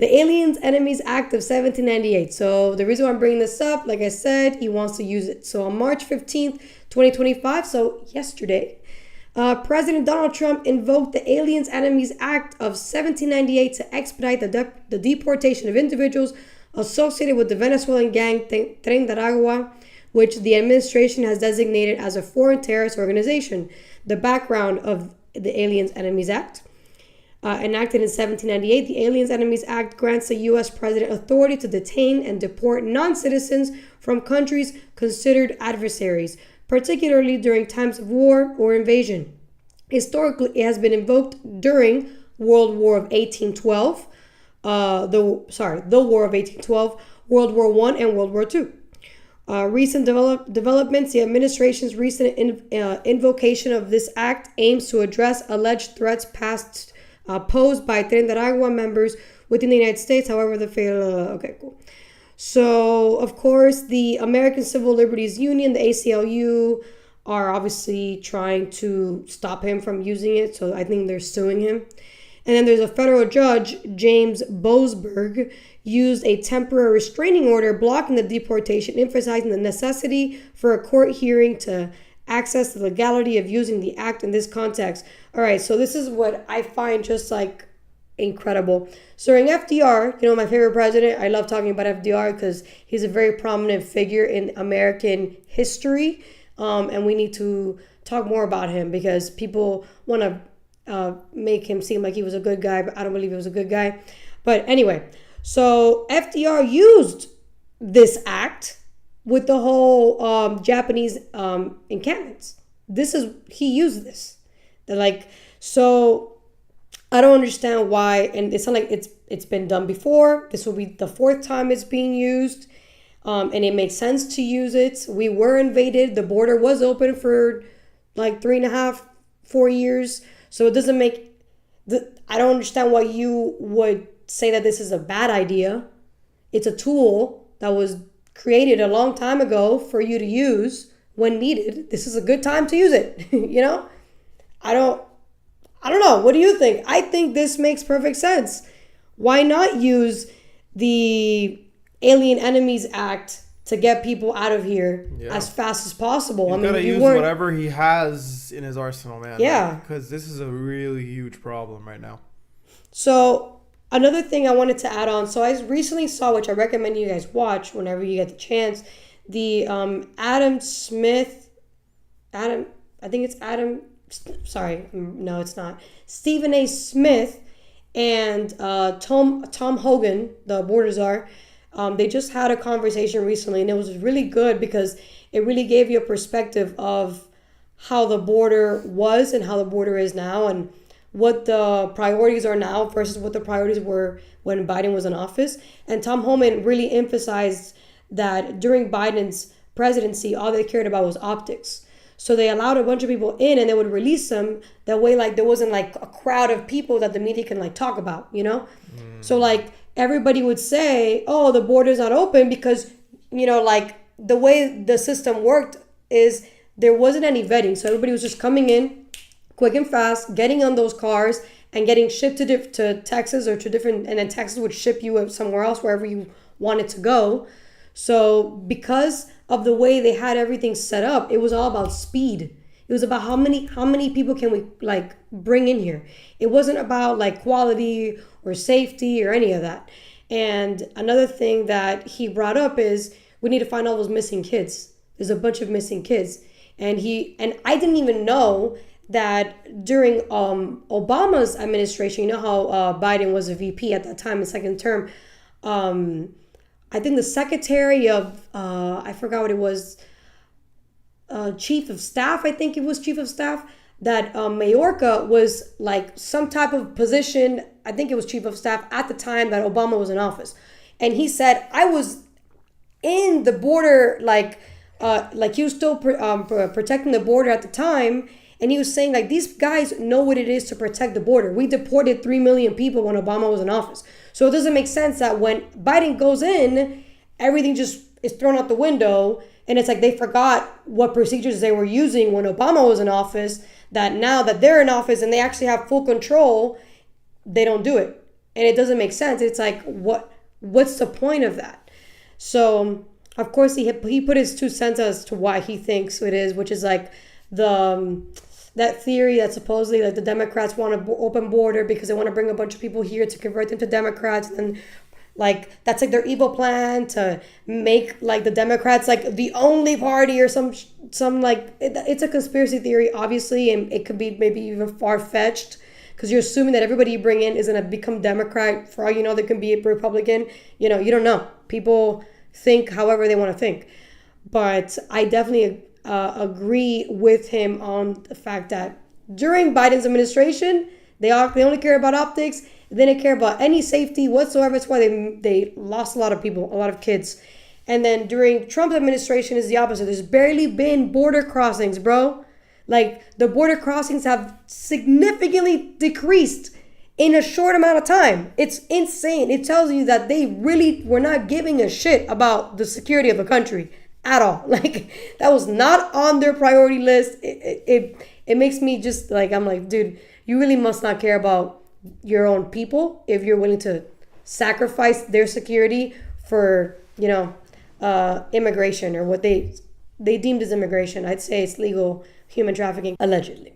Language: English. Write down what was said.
The Aliens Enemies Act of 1798. So the reason why I'm bringing this up, like I said, he wants to use it. So on March 15th, 2025, so yesterday, President Donald Trump invoked the Aliens Enemies Act of 1798 to expedite the deportation of individuals associated with the Venezuelan gang Tren de Aragua, which the administration has designated as a foreign terrorist organization. The background of the Aliens Enemies Act. Enacted in 1798, the Aliens Enemies Act grants the U.S. president authority to detain and deport non-citizens from countries considered adversaries, particularly during times of war or invasion. Historically, it has been invoked during World War of 1812, the War of 1812, World War I, and World War II. Recent developments, the administration's recent invocation of this act aims to address alleged threats posed by Tren de Aragua members within the United States. However, okay, cool. So, of course, the American Civil Liberties Union, the ACLU, are obviously trying to stop him from using it. So I think they're suing him. And then there's a federal judge, James Boasberg, used a temporary restraining order blocking the deportation, emphasizing the necessity for a court hearing to access the legality of using the act in this context. All right, so this is what I find just like incredible. So during FDR, my favorite president, I love talking about FDR because he's a very prominent figure in American history. And we need to talk more about him because people want to make him seem like he was a good guy, but I don't believe he was a good guy. But anyway, so FDR used this act with the whole Japanese encampments. He used this. So I don't understand why, and it's not like it's been done before. This will be the fourth time it's being used, and it makes sense to use it. We were invaded. The border was open for like 3.5, 4 years. So it doesn't I don't understand why you would say that this is a bad idea. It's a tool that was created a long time ago for you to use when needed. This is a good time to use it. I don't know. What do you think? I think this makes perfect sense. Why not use the Alien Enemies Act to get people out of here as fast as possible? He's gotta use whatever he has in his arsenal, man. Yeah. Because this is a really huge problem right now. So another thing I wanted to add on. So I recently saw, which I recommend you guys watch whenever you get the chance, the Adam Smith. Sorry, no, it's not. Stephen A. Smith and Tom Hogan, the border czar, they just had a conversation recently, and it was really good because it really gave you a perspective of how the border was and how the border is now, and what the priorities are now versus what the priorities were when Biden was in office. And Tom Homan really emphasized that during Biden's presidency, all they cared about was optics. So they allowed a bunch of people in and they would release them. That way, there wasn't a crowd of people that the media can talk about, So everybody would say, oh, the border's not open because, the way the system worked is there wasn't any vetting. So everybody was just coming in quick and fast, getting on those cars and getting shipped to Texas or to different, and then Texas would ship you somewhere else, wherever you wanted to go. So because of the way they had everything set up, it was all about speed. It was about how many people can we bring in here. It wasn't about quality or safety or any of that. And another thing that he brought up is we need to find all those missing kids. There's a bunch of missing kids. And I didn't even know that during Obama's administration, how Biden was a VP at that time, in second term, I think the secretary of, I forgot what it was, chief of staff, I think it was chief of staff, that Mayorkas was some type of position, I think it was chief of staff at the time that Obama was in office. And he said, I was in the border, he was still protecting the border at the time. And he was saying these guys know what it is to protect the border. We deported 3 million people when Obama was in office. So it doesn't make sense that when Biden goes in, everything just is thrown out the window. And it's they forgot what procedures they were using when Obama was in office, that now that they're in office and they actually have full control, they don't do it. and it doesn't make sense. It's like, what's the point of that? So of course he put his 2 cents as to why he thinks it is, which is like the that theory that supposedly like the Democrats want an open border because they want to bring a bunch of people here to convert them to Democrats, and like that's like their evil plan to make like the Democrats like the only party or some like it's a conspiracy theory, obviously, and it could be maybe even far-fetched because you're assuming that everybody you bring in is going to become Democrat. For all you know, they can be a Republican. You don't know. People think however they want to think. But I definitely agree with him on the fact that during Biden's administration, they only care about optics. They didn't care about any safety whatsoever. That's why they lost a lot of people, a lot of kids. And then during Trump's administration is the opposite. There's barely been border crossings, bro. Like the border crossings have significantly decreased in a short amount of time. It's insane. It tells you that they really were not giving a shit about the security of the country at all. Like that was not on their priority list. It makes me just like, I'm like, dude, you really must not care about your own people if you're willing to sacrifice their security for immigration or what they deemed as immigration. I'd say it's legal human trafficking, allegedly.